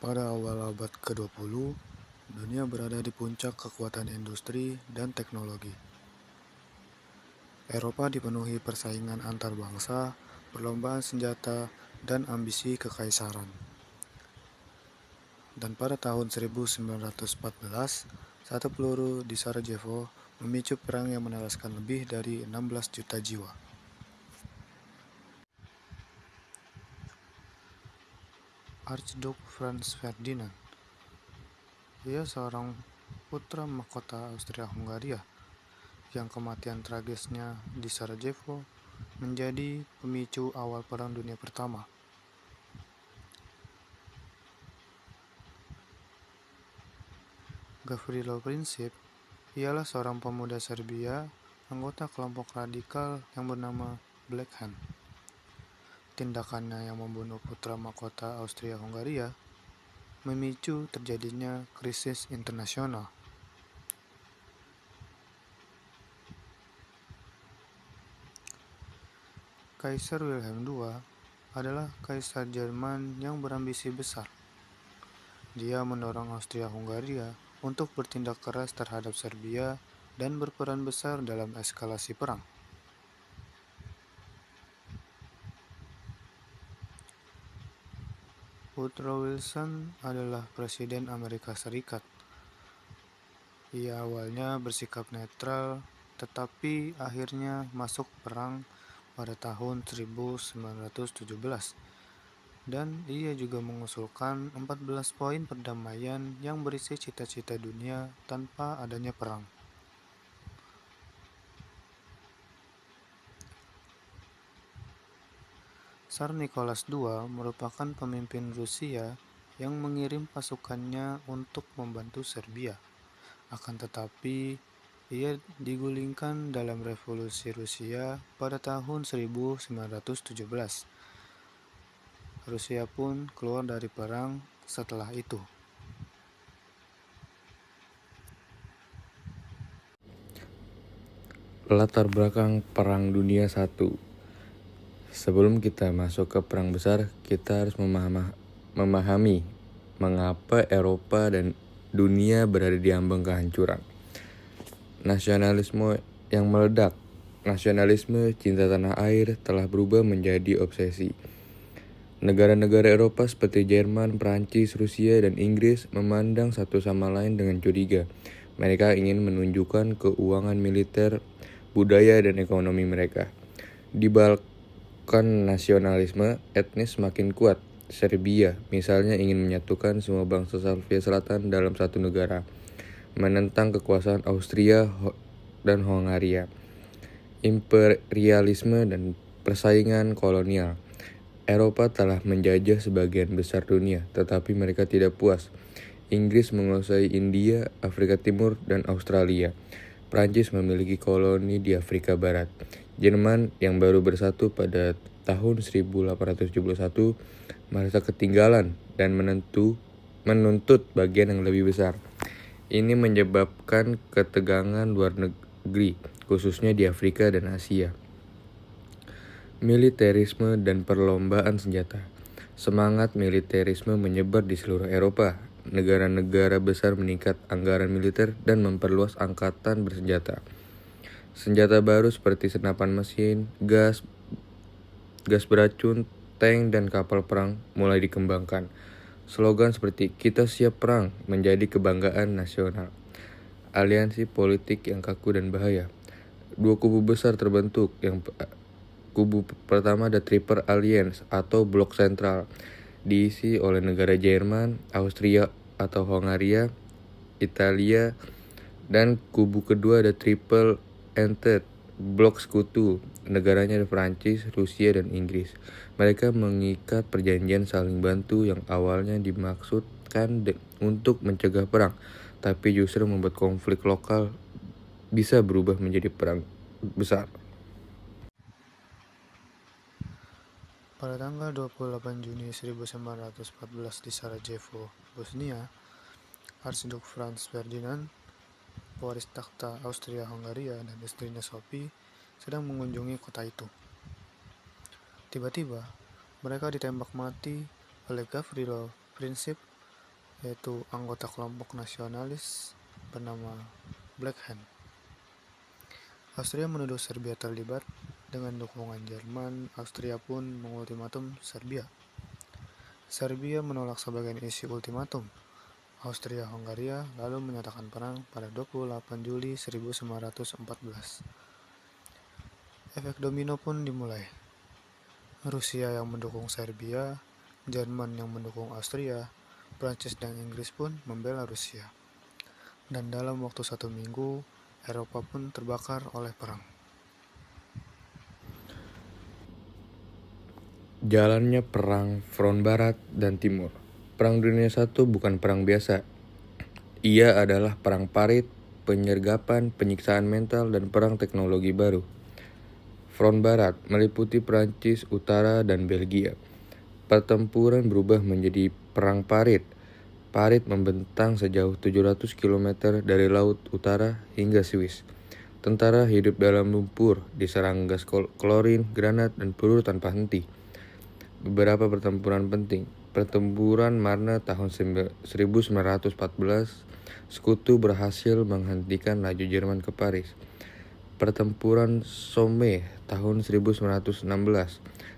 Pada awal abad ke-20, dunia berada di puncak kekuatan industri dan teknologi. Eropa dipenuhi persaingan antar bangsa, perlombaan senjata, dan ambisi kekaisaran. Dan pada tahun 1914, satu peluru di Sarajevo memicu perang yang menewaskan lebih dari 16 juta jiwa. Archduke Franz Ferdinand. Ia seorang putra mahkota Austria-Hungaria yang kematian tragisnya di Sarajevo menjadi pemicu awal Perang Dunia Pertama. Gavrilo Princip ialah seorang pemuda Serbia, anggota kelompok radikal yang bernama Black Hand. Tindakannya yang membunuh putra mahkota Austria-Hungaria memicu terjadinya krisis internasional. Kaisar Wilhelm II adalah kaisar Jerman yang berambisi besar. Dia mendorong Austria-Hungaria untuk bertindak keras terhadap Serbia dan berperan besar dalam eskalasi perang. Woodrow Wilson adalah Presiden Amerika Serikat. Ia awalnya bersikap netral, tetapi akhirnya masuk perang pada tahun 1917. Dan ia juga mengusulkan 14 poin perdamaian yang berisi cita-cita dunia tanpa adanya perang. Tsar Nicholas II merupakan pemimpin Rusia yang mengirim pasukannya untuk membantu Serbia. Akan tetapi, ia digulingkan dalam revolusi Rusia pada tahun 1917. Rusia pun keluar dari perang setelah itu. Latar belakang Perang Dunia I. Sebelum kita masuk ke perang besar, kita harus memahami mengapa Eropa dan dunia berada di ambang kehancuran. Nasionalisme yang meledak. Nasionalisme cinta tanah air telah berubah menjadi obsesi. Negara-negara Eropa seperti Jerman, Prancis, Rusia, dan Inggris memandang satu sama lain dengan curiga. Mereka ingin menunjukkan keuangan militer, budaya, dan ekonomi mereka. Di Balkan, nasionalisme etnis makin kuat. Serbia, misalnya, ingin menyatukan semua bangsa Slavia Selatan dalam satu negara, menentang kekuasaan Austria dan Hongaria. Imperialisme dan persaingan kolonial. Eropa telah menjajah sebagian besar dunia, tetapi mereka tidak puas. Inggris menguasai India, Afrika Timur, dan Australia. Prancis memiliki koloni di Afrika Barat. Jerman yang baru bersatu pada tahun 1871 merasa ketinggalan dan menuntut bagian yang lebih besar. Ini menyebabkan ketegangan luar negeri, khususnya di Afrika dan Asia. Militerisme dan perlombaan senjata. Semangat militerisme menyebar di seluruh Eropa. Negara-negara besar meningkat anggaran militer dan memperluas angkatan bersenjata. Senjata baru seperti senapan mesin, gas beracun, tank, dan kapal perang mulai dikembangkan. Slogan seperti "Kita siap perang" menjadi kebanggaan nasional. Aliansi politik yang kaku dan bahaya. Dua kubu besar terbentuk. Kubu pertama ada Triple Alliance atau Blok Sentral, diisi oleh negara Jerman, Austria atau Hongaria, Italia, dan kubu kedua ada Triple Entente, Blok Sekutu, negaranya ada Prancis, Rusia, dan Inggris. Mereka mengikat perjanjian saling bantu yang awalnya dimaksudkan untuk mencegah perang, tapi justru membuat konflik lokal bisa berubah menjadi perang besar. Pada tanggal 28 Juni 1914 di Sarajevo, Bosnia, Archduke Franz Ferdinand, pewaris takhta Austria-Hungaria, dan istrinya Sophie sedang mengunjungi kota itu. Tiba-tiba, mereka ditembak mati oleh Gavrilo Princip yaitu anggota kelompok nasionalis bernama Black Hand. Austria menuduh Serbia terlibat. Dengan dukungan Jerman, Austria pun mengultimatum Serbia. Serbia menolak sebagian isi ultimatum. Austria-Hongaria lalu menyatakan perang pada 28 Juli 1914. Efek domino pun dimulai. Rusia yang mendukung Serbia, Jerman yang mendukung Austria, Prancis dan Inggris pun membela Rusia. Dan dalam waktu 1 minggu, Eropa pun terbakar oleh perang. Jalannya perang front barat dan timur. Perang Dunia I bukan perang biasa. Ia adalah perang parit, penyergapan, penyiksaan mental, dan perang teknologi baru. Front barat meliputi Prancis Utara dan Belgia. Pertempuran berubah menjadi perang parit. Parit membentang sejauh 700 km dari Laut Utara hingga Swiss. Tentara hidup dalam lumpur, diserang gas klorin, granat, dan peluru tanpa henti. Beberapa pertempuran penting. Pertempuran Marne tahun 1914, Sekutu berhasil menghentikan laju Jerman ke Paris. Pertempuran Somme tahun 1916,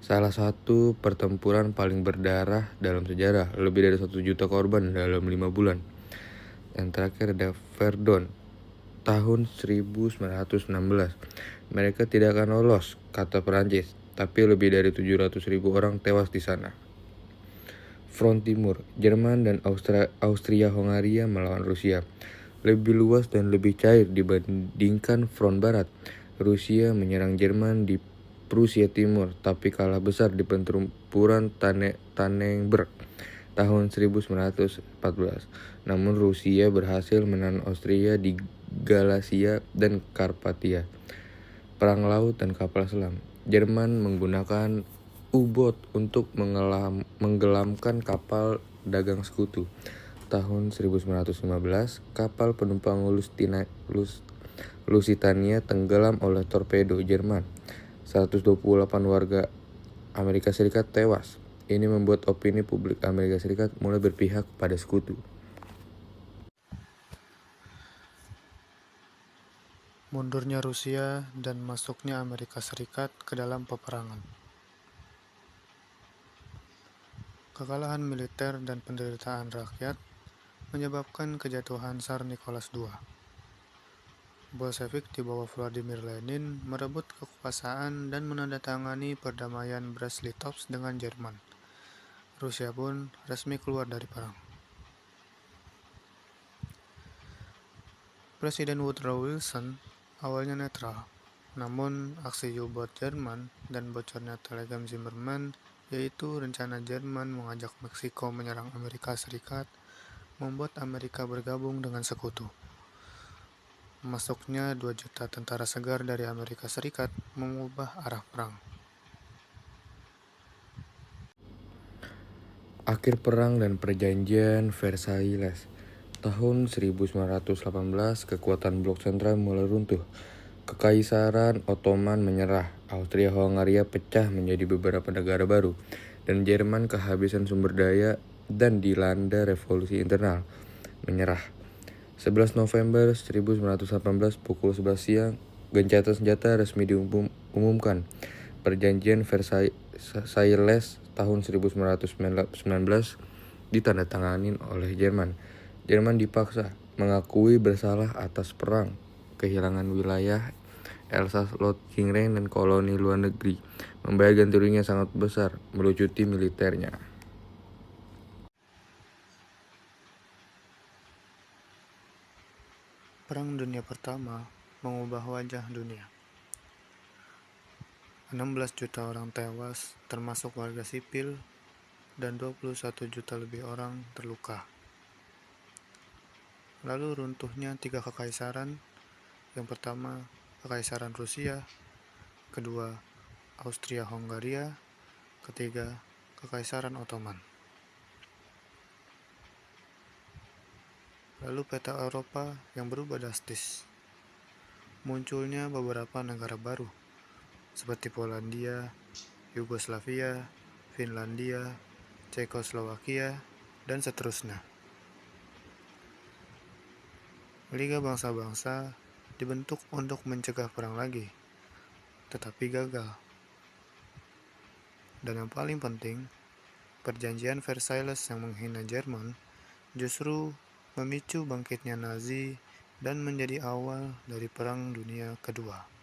salah satu pertempuran paling berdarah dalam sejarah, lebih dari 1 juta korban dalam 5 bulan. Yang terakhir ada Verdun tahun 1916. Mereka tidak akan lolos, kata Perancis, tapi lebih dari 700.000 orang tewas di sana. Front Timur, Jerman dan Austria-Hongaria melawan Rusia. Lebih luas dan lebih cair dibandingkan Front Barat. Rusia menyerang Jerman di Prusia Timur, tapi kalah besar di pertempuran Tannenberg tahun 1914. Namun Rusia berhasil menahan Austria di Galacia dan Karpatia. Perang laut dan kapal selam. Jerman menggunakan U-boat untuk menggelamkan kapal dagang Sekutu. Tahun 1915, kapal penumpang Lusitania tenggelam oleh torpedo Jerman. 128 warga Amerika Serikat tewas. Ini membuat opini publik Amerika Serikat mulai berpihak pada Sekutu. Mundurnya Rusia dan masuknya Amerika Serikat ke dalam peperangan. Kekalahan militer dan penderitaan rakyat menyebabkan kejatuhan Tsar Nicholas II. Bolshevik di bawah Vladimir Lenin merebut kekuasaan dan menandatangani perdamaian Brest-Litovsk dengan Jerman. Rusia pun resmi keluar dari perang. Presiden Woodrow Wilson awalnya netral, namun aksi U-boat Jerman dan bocornya telegram Zimmerman, yaitu rencana Jerman mengajak Meksiko menyerang Amerika Serikat, membuat Amerika bergabung dengan Sekutu. Masuknya 2 juta tentara segar dari Amerika Serikat mengubah arah perang. Akhir perang dan perjanjian Versailles. Tahun 1918, kekuatan blok sentral mulai runtuh. Kekaisaran Ottoman menyerah, Austria-Hongaria pecah menjadi beberapa negara baru, dan Jerman kehabisan sumber daya dan dilanda revolusi internal. Menyerah. 11 November 1918 pukul 11 siang, gencatan senjata resmi diumumkan. Perjanjian Versailles tahun 1919 ditandatangani oleh Jerman. Jerman dipaksa mengakui bersalah atas perang, kehilangan wilayah Elsass-Lothringen dan koloni luar negeri, membayar ganti ruginya sangat besar, melucuti militernya. Perang Dunia Pertama mengubah wajah dunia. 16 juta orang tewas, termasuk warga sipil, dan 21 juta lebih orang terluka. Lalu runtuhnya 3 kekaisaran. Yang pertama, Kekaisaran Rusia, kedua, Austria-Hongaria, ketiga, Kekaisaran Ottoman. Lalu peta Eropa yang berubah drastis. Munculnya beberapa negara baru, seperti Polandia, Yugoslavia, Finlandia, Cekoslowakia, dan seterusnya. Liga Bangsa-Bangsa dibentuk untuk mencegah perang lagi, tetapi gagal. Dan yang paling penting, Perjanjian Versailles yang menghina Jerman justru memicu bangkitnya Nazi dan menjadi awal dari Perang Dunia Kedua.